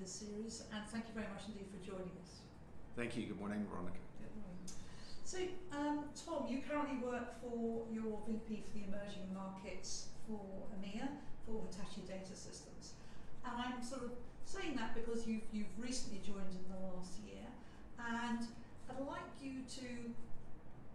this series, and thank you very much indeed for joining us. Thank you. Good morning, Veronica. Good morning. So, Tom, you currently work for your VP for the Emerging Markets for EMEA, for Hitachi Data Systems. And I'm sort of saying that because you've recently joined in the last year, and I'd like you to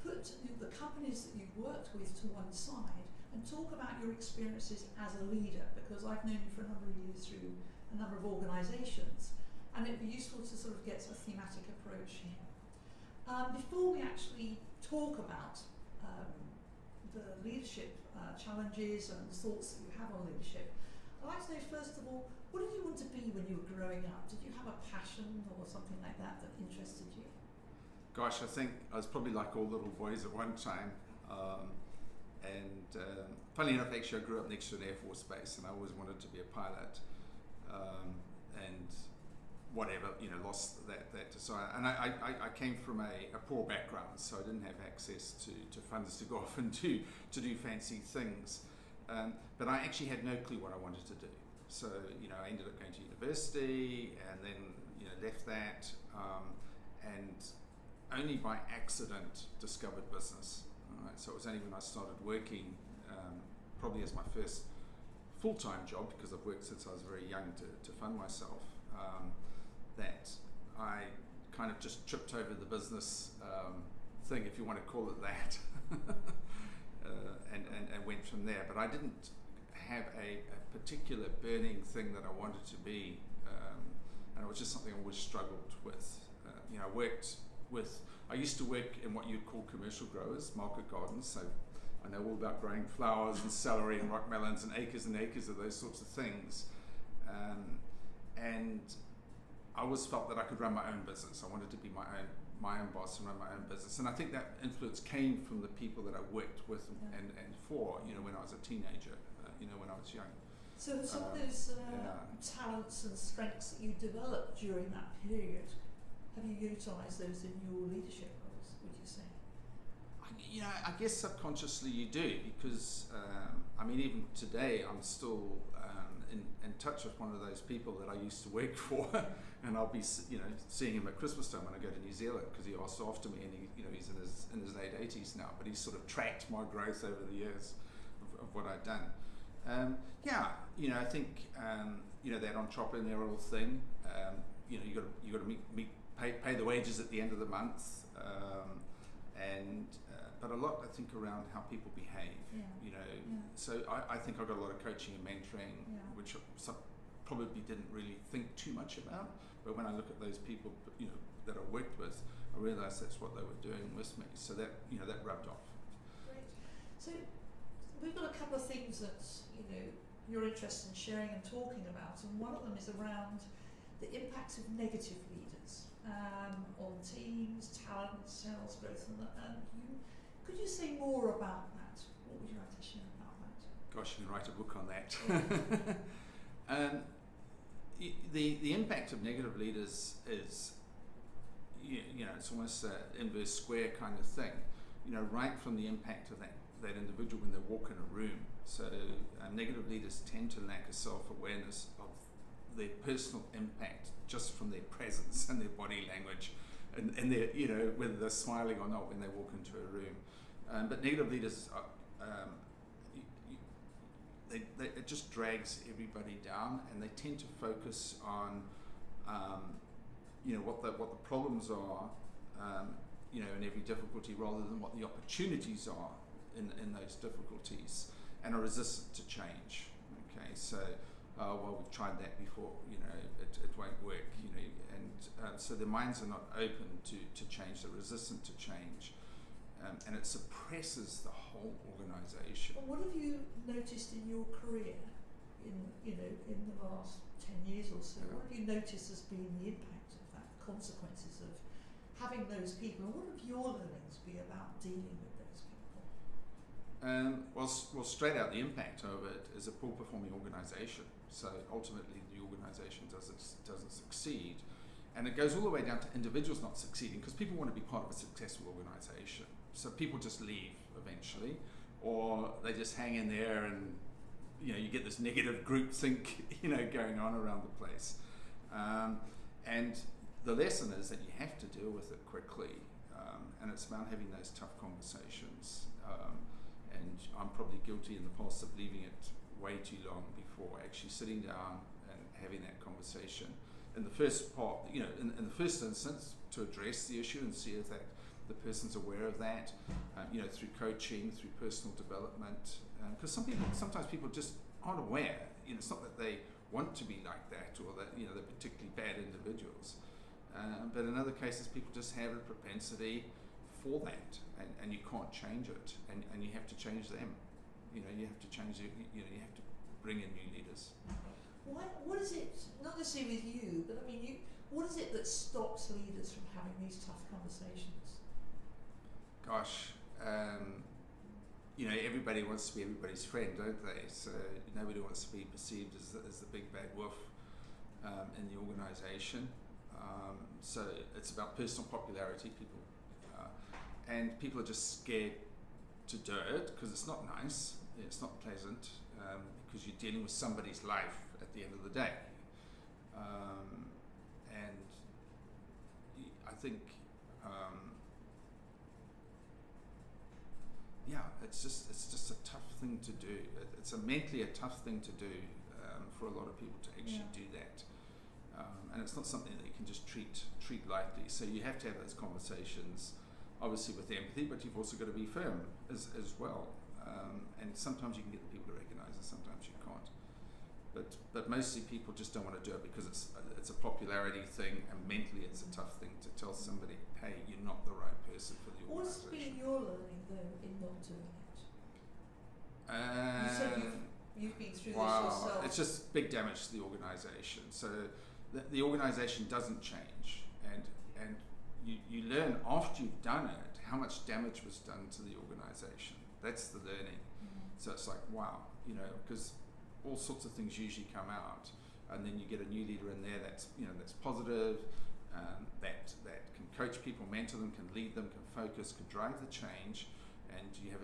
put the companies that you've worked with to one side and talk about your experiences as a leader, because I've known you for a number of years through a number of organisations, and it'd be useful to sort of get a thematic approach here. Before we actually talk about the leadership challenges and thoughts that you have on leadership, I'd like to know, first of all, what did you want to be when you were growing up? Did you have a passion or something like that that interested you? Gosh, I think I was probably like all little boys at one time. Funnily enough, actually, I grew up next to an Air Force base, and I always wanted to be a pilot. And whatever, lost that desire. And I came from a poor background, so I didn't have access to funds to go off and do fancy things. But I actually had no clue what I wanted to do. So, I ended up going to university and then, left that, and only by accident discovered business. Right? So it was only when I started working, probably as my first full-time job, because I've worked since I was very young to fund myself, that I kind of just tripped over the business thing, if you want to call it that, and went from there. But I didn't have a particular burning thing that I wanted to be, and it was just something I always struggled with. I used to work in what you'd call commercial growers, market gardens, so I know all about growing flowers and celery and rock melons and acres of those sorts of things. And I always felt that I could run my own business. I wanted to be my own boss and run my own business. And I think that influence came from the people that I worked with and for, when I was a teenager, when I was young. So some of those talents and strengths that you developed during that period, have you utilised those in your leadership roles, would you say? I guess subconsciously you do, because even today I'm still in touch with one of those people that I used to work for, and I'll be seeing him at Christmas time when I go to New Zealand, because he asked after me, and he's in his late 80s now, but he's sort of tracked my growth over the years of what I've done. I think that entrepreneurial thing. You got to pay the wages at the end of the month. But a lot, I think, around how people behave, So I think I got a lot of coaching and mentoring, which probably didn't really think too much about. But when I look at those people, that I worked with, I realised that's what they were doing with me. So that, that rubbed off. Great. So we've got a couple of things that, you're interested in sharing and talking about. And one of them is around the impact of negative leaders on teams, talent, sales growth, could you say more about that? What would you like to share about that? Gosh, you can write a book on that. The impact of negative leaders is, it's almost an inverse square kind of thing. Right from the impact of that individual when they walk in a room. So negative leaders tend to lack a self-awareness of their personal impact just from their presence and their body language, and their, whether they're smiling or not when they walk into a room. But negative leaders, it just drags everybody down, and they tend to focus on, what the problems are, in every difficulty, rather than what the opportunities are in those difficulties, and are resistant to change. Okay, so. We've tried that before, it won't work, and so their minds are not open to change, they're resistant to change, and it suppresses the whole organisation. Well, what have you noticed in your career, in the last 10 years or so? What have you noticed as being the impact of that, the consequences of having those people, and what have your learnings been about dealing with those people? Well, straight out, the impact of it is a poor performing organisation. So ultimately, the organisation doesn't succeed, and it goes all the way down to individuals not succeeding, because people want to be part of a successful organisation. So people just leave eventually, or they just hang in there, and you get this negative group think going on around the place. And the lesson is that you have to deal with it quickly, and it's about having those tough conversations. And I'm probably guilty in the past of leaving it way too long before actually sitting down and having that conversation. In the first part, you know, in the first instance, to address the issue and see if that the person's aware of that, you know, through coaching, through personal development, because sometimes people just aren't aware. You know, it's not that they want to be like that or that, you know, they're particularly bad individuals, but in other cases people just have a propensity for that, and you can't change it, and you have to change them. You know, you have to change it. You know, you have to bring in new leaders. What is it, not necessarily with you, but I mean, what is it that stops leaders from having these tough conversations? Gosh, you know, everybody wants to be everybody's friend, don't they? So nobody wants to be perceived as the big bad wolf in the organisation. So it's about personal popularity. And people are just scared to do it because it's not nice, it's not pleasant, because you're dealing with somebody's life at the end of the day. And I think, it's just a tough thing to do. It's mentally a tough thing to do for a lot of people to actually do that. And it's not something that you can just treat lightly. So you have to have those conversations, obviously with empathy, but you've also got to be firm as well. And sometimes you can get the people to recognise it, sometimes you can't. But mostly people just don't want to do it because it's a popularity thing, and mentally it's a tough thing to tell somebody, hey, you're not the right person for the What's organisation. been your learning though in not doing it? You said you've been through this yourself. It's just big damage to the organisation. So the organisation doesn't change, and you learn after you've done it how much damage was done to the organisation. That's the learning. So it's like, wow, you know, because all sorts of things usually come out, and then you get a new leader in there that's positive, that can coach people, mentor them, can lead them, can focus, can drive the change, and you have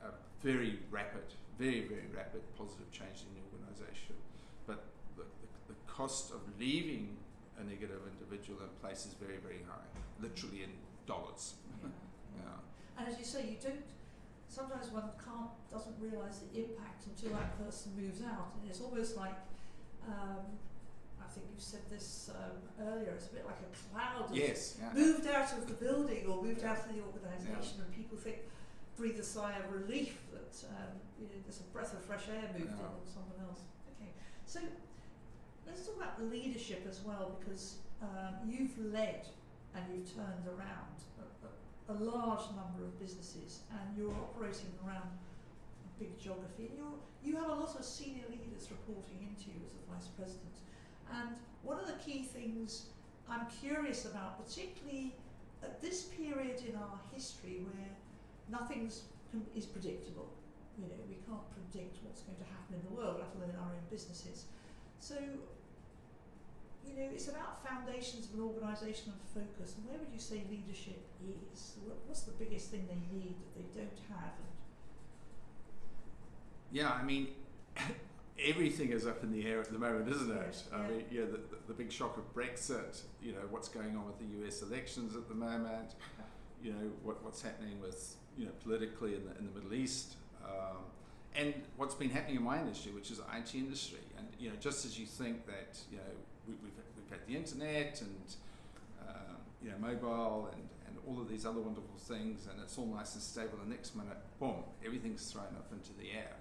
a very rapid positive change in the organisation. But the cost of leaving a negative individual in place is very, very high, literally in dollars. And as you say, you don't. Sometimes one doesn't realise the impact until that person moves out, and it's almost like, I think you've said this earlier, it's a bit like a cloud moved out of the building or moved out of the organisation, and people breathe a sigh of relief that there's a breath of fresh air moved in on someone else. Okay, so let's talk about leadership as well, because you've led and you've turned around a large number of businesses, and you're operating around a big geography, and you have a lot of senior leaders reporting into you as a vice president. And one of the key things I'm curious about, particularly at this period in our history where nothing is predictable, you know, we can't predict what's going to happen in the world, let alone our own businesses. So, you know, it's about foundations of an organisation and focus. And where would you say leadership is? What's the biggest thing they need that they don't have? I mean, everything is up in the air at the moment, isn't it? I mean, the big shock of Brexit, you know, what's going on with the US elections at the moment, you know, what's happening with, you know, politically in the Middle East, and what's been happening in my industry, which is the IT industry. And, you know, just as you think that, you know, we've had the internet and you know, mobile and all of these other wonderful things, and it's all nice and stable, the next minute, boom, everything's thrown up into the air.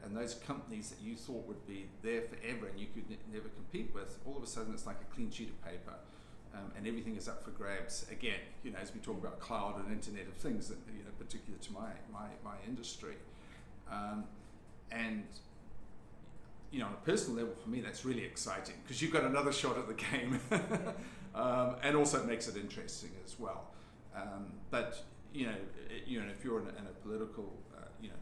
And those companies that you thought would be there forever and you could never compete with, all of a sudden it's like a clean sheet of paper, and everything is up for grabs again. You know, as we talk about cloud and Internet of Things, that, you know, particular to my industry, and you know, on a personal level, for me, that's really exciting because you've got another shot at the game, and also it makes it interesting as well. But you know, if you're in a political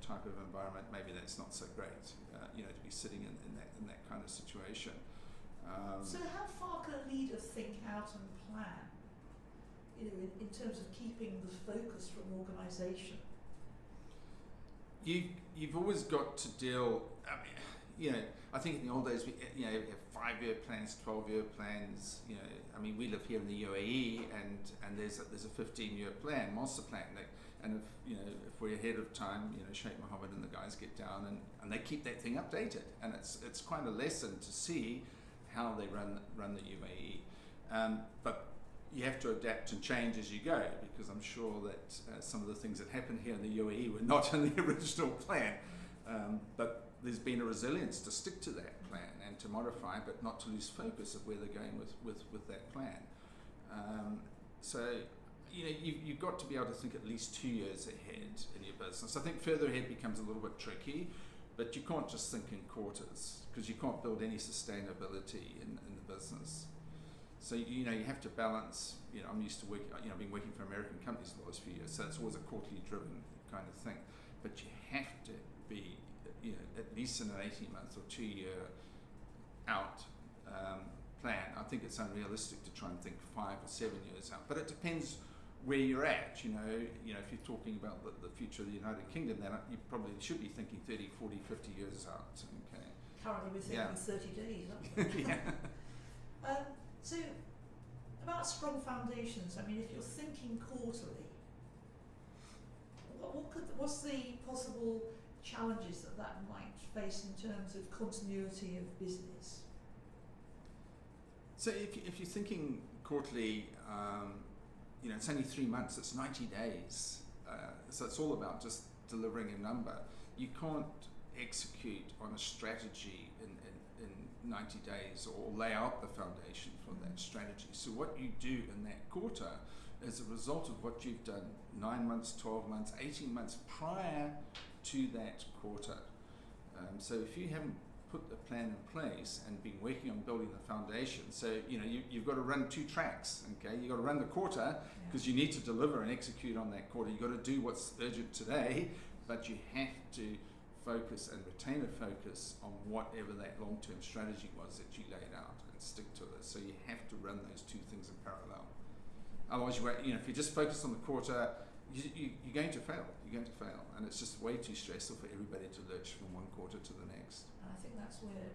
type of environment, maybe that's not so great. To be sitting in that kind of situation. So how far can a leader think out and plan? You know, in terms of keeping the focus for an organisation. You've always got to deal. I mean, I think in the old days, we have 5-year plans, 12-year plans. I mean, we live here in the UAE, and there's a 15-year plan, master plan. And if we're ahead of time, Sheikh Mohammed and the guys get down and they keep that thing updated. And it's quite a lesson to see how they run the UAE. But you have to adapt and change as you go, because I'm sure that some of the things that happened here in the UAE were not in the original plan. But there's been a resilience to stick to that plan and to modify, but not to lose focus of where they're going with that plan. So you've got to be able to think at least 2 years ahead in your business. I think further ahead becomes a little bit tricky, but you can't just think in quarters, because you can't build any sustainability in the business. So you have to balance. I'm used to working. I've been working for American companies the last few years, so it's always a quarterly driven kind of thing. But you have to be, at least in an 18-month or 2-year out plan. I think it's unrealistic to try and think 5 or 7 years out. But it depends where you're at. If you're talking about the future of the United Kingdom, then you probably should be thinking 30, 40, 50 years out. Okay. Currently we're thinking 30 days, aren't we? Yeah. So, about strong foundations, I mean, if you're thinking quarterly, what's the possible challenges that might face in terms of continuity of business? So if you're thinking quarterly, it's only 3 months, it's 90 days. So it's all about just delivering a number. You can't execute on a strategy in 90 days or lay out the foundation for that strategy. So what you do in that quarter is a result of what you've done 9 months, 12 months, 18 months prior to that quarter. So if you haven't put the plan in place and been working on building the foundation, so you've got to run 2 tracks. Okay, you've got to run the quarter because you need to deliver and execute on that quarter. You've got to do what's urgent today, but you have to focus and retain a focus on whatever that long-term strategy was that you laid out and stick to it. So you have to run those 2 things in parallel. Otherwise, if you just focus on the quarter, you're going to fail. You're going to fail, and it's just way too stressful for everybody to lurch from one quarter to the next. And I think that's where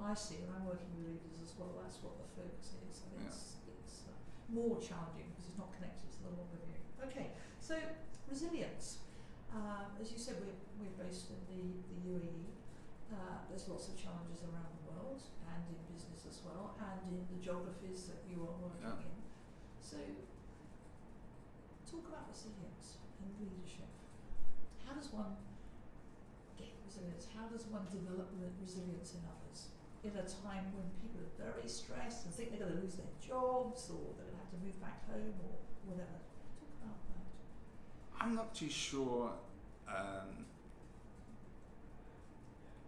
I see, and I'm working with leaders as well, that's what the focus is. And it's more challenging because it's not connected to the longer view. Okay, so resilience. As you said, we're based in the UAE. There's lots of challenges around the world and in business as well, and in the geographies that you are working in. So, talk about resilience and leadership. How does one get resilience? How does one develop resilience in others in a time when people are very stressed and think they're going to lose their jobs or they're going to have to move back home or whatever? Talk about that. I'm not too sure.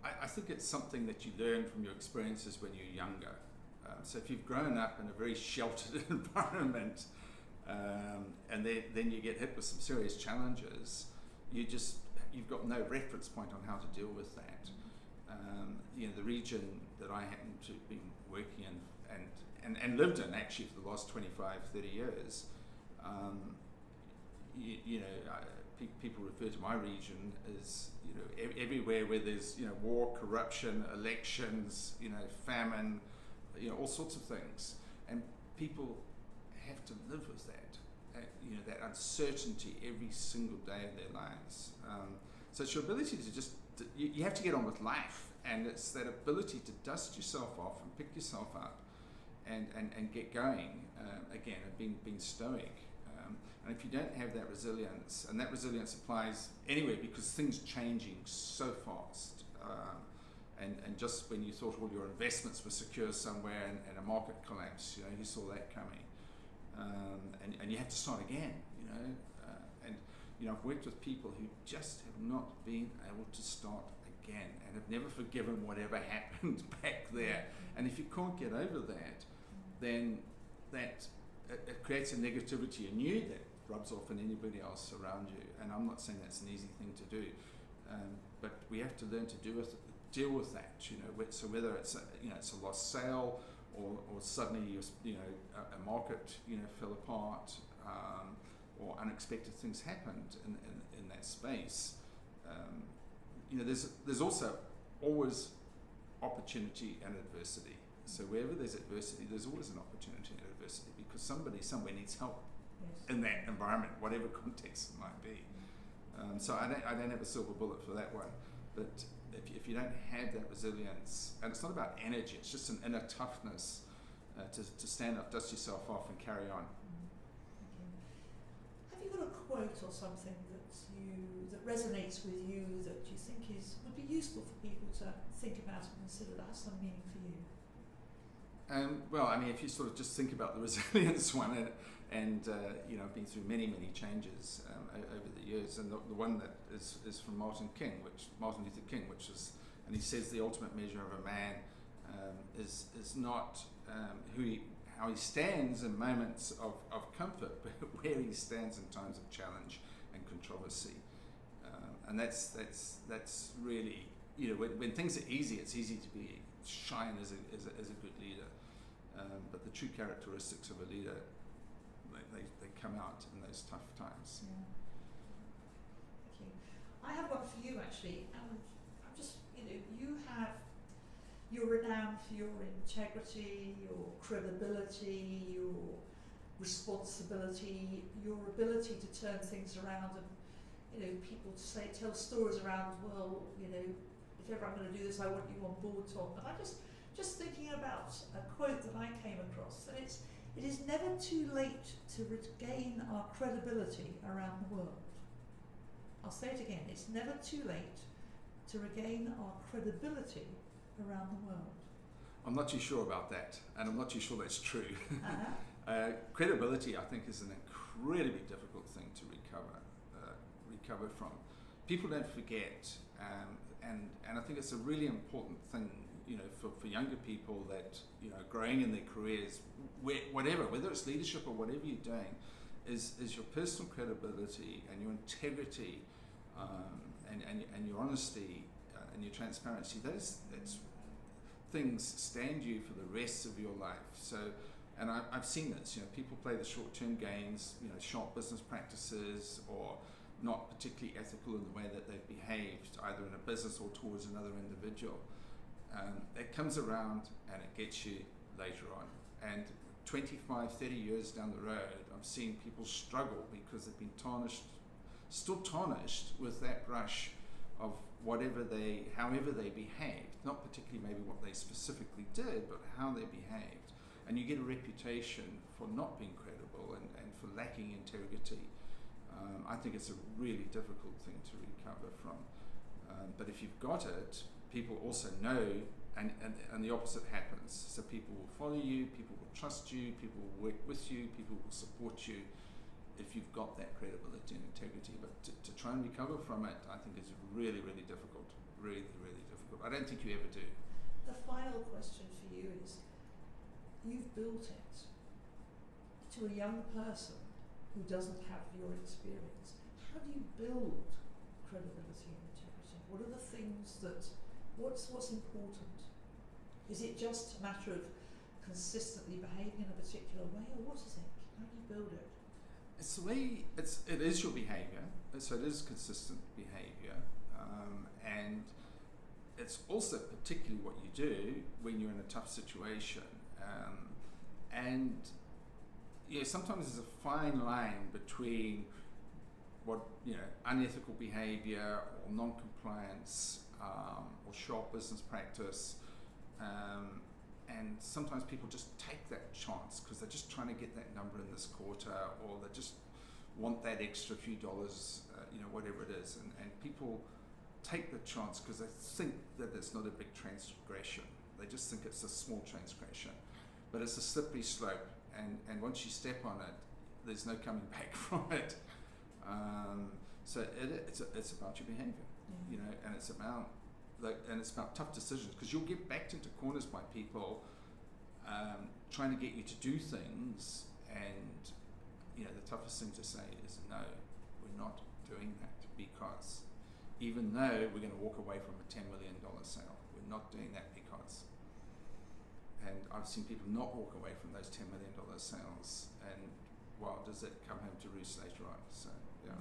I think it's something that you learn from your experiences when you're younger. So if you've grown up in a very sheltered environment, and then you get hit with some serious challenges, you've got no reference point on how to deal with that. The region that I happen to be working in and lived in actually for the last 25, 30 years, people refer to my region as everywhere where there's war, corruption, elections, famine, all sorts of things, and people have to live with that, that uncertainty every single day of their lives. So it's your ability to you have to get on with life, and it's that ability to dust yourself off and pick yourself up and get going again, and being stoic. And if you don't have that resilience, and that resilience applies anywhere because things changing so fast, and just when you thought all your investments were secure somewhere and a market collapse, you saw that coming, and you have to start again, and I've worked with people who just have not been able to start again and have never forgiven whatever happened back there. And if you can't get over that, then it creates a negativity in you that rubs off on anybody else around you. And I'm not saying that's an easy thing to do, but we have to learn to deal with that. So whether it's it's a lost sale, or suddenly a market fell apart, or unexpected things happened in that space. There's also always opportunity and adversity. So wherever there's adversity, there's always an opportunity and adversity, because somebody somewhere needs help in that environment, whatever context it might be. So I don't have a silver bullet for that one, but if you don't have that resilience, and it's not about energy, it's just an inner toughness to stand up, dust yourself off, and carry on. Have you got a quote or something that resonates with you that you think would be useful for people to think about and consider that has some meaning for you? Well, I mean, if you sort of just think about the resilience one, and I've been through many changes over the years, and the one that is from Martin Luther King, which is, and he says the ultimate measure of a man is not how he stands in moments of comfort, but where he stands in times of challenge and controversy, and that's really, when things are easy, it's easy to shine as a good leader, but the true characteristics of a leader, they come out in those tough times. Yeah. Thank you. I have one for you actually, and I'm just, you're renowned for your integrity, your credibility, your responsibility, your ability to turn things around, and people tell stories around, well, if ever I'm going to do this, I want you on board, Tom. And I just thinking about a quote that I came across, and it is never too late to regain our credibility around the world. I'll say it again, it's never too late to regain our credibility around the world. I'm not too sure about that, and I'm not too sure that's true. Uh-huh. Credibility, I think, is an incredibly difficult thing to recover from. People don't forget, and I think it's a really important thing, for younger people that, growing in their careers, whether it's leadership or whatever you're doing, is your personal credibility and your integrity, and your honesty, and your transparency. Those things stand you for the rest of your life. So, and I've seen this. People play the short-term gains, sharp business practices, or not particularly ethical in the way that they've behaved, either in a business or towards another individual. It comes around and it gets you later on. And 25, 30 years down the road, I've seen people struggle because they've been still tarnished with that brush of however they behaved, not particularly maybe what they specifically did, but how they behaved. And you get a reputation for not being credible and for lacking integrity. I think it's a really difficult thing to recover from. But if you've got it, people also know, and the opposite happens. So people will follow you, people will trust you, people will work with you, people will support you if you've got that credibility and integrity. But to try and recover from it, I think is really, really difficult. Really, really difficult. I don't think you ever do. The final question for you is, you've built it to a young person who doesn't have your experience. How do you build credibility and integrity? What are the things what's important? Is it just a matter of consistently behaving in a particular way, or what is it? How do you build it? It's the way, it is your behaviour, so it is consistent behaviour, and it's also particularly what you do when you're in a tough situation, and sometimes there's a fine line between what, unethical behaviour or non-compliance, or sharp business practice, and sometimes people just take that chance because they're just trying to get that number in this quarter, or they just want that extra few dollars, whatever it is, and people take the chance because they think that it's not a big transgression. They just think it's a small transgression, but it's a slippery slope, and once you step on it, there's no coming back from it. So it's about your behaviour, and it's about tough decisions, because you'll get backed into corners by people trying to get you to do things, and the toughest thing to say is no, we're not doing that, because even though we're going to walk away from a $10 million sale, we're not doing that because. And I've seen people not walk away from those $10 million sales, and does it come home to roost later on? So yeah.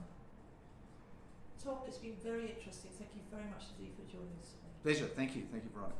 Tom, it's been very interesting. Thank you very much indeed for joining us today. Pleasure. Thank you, Veronica.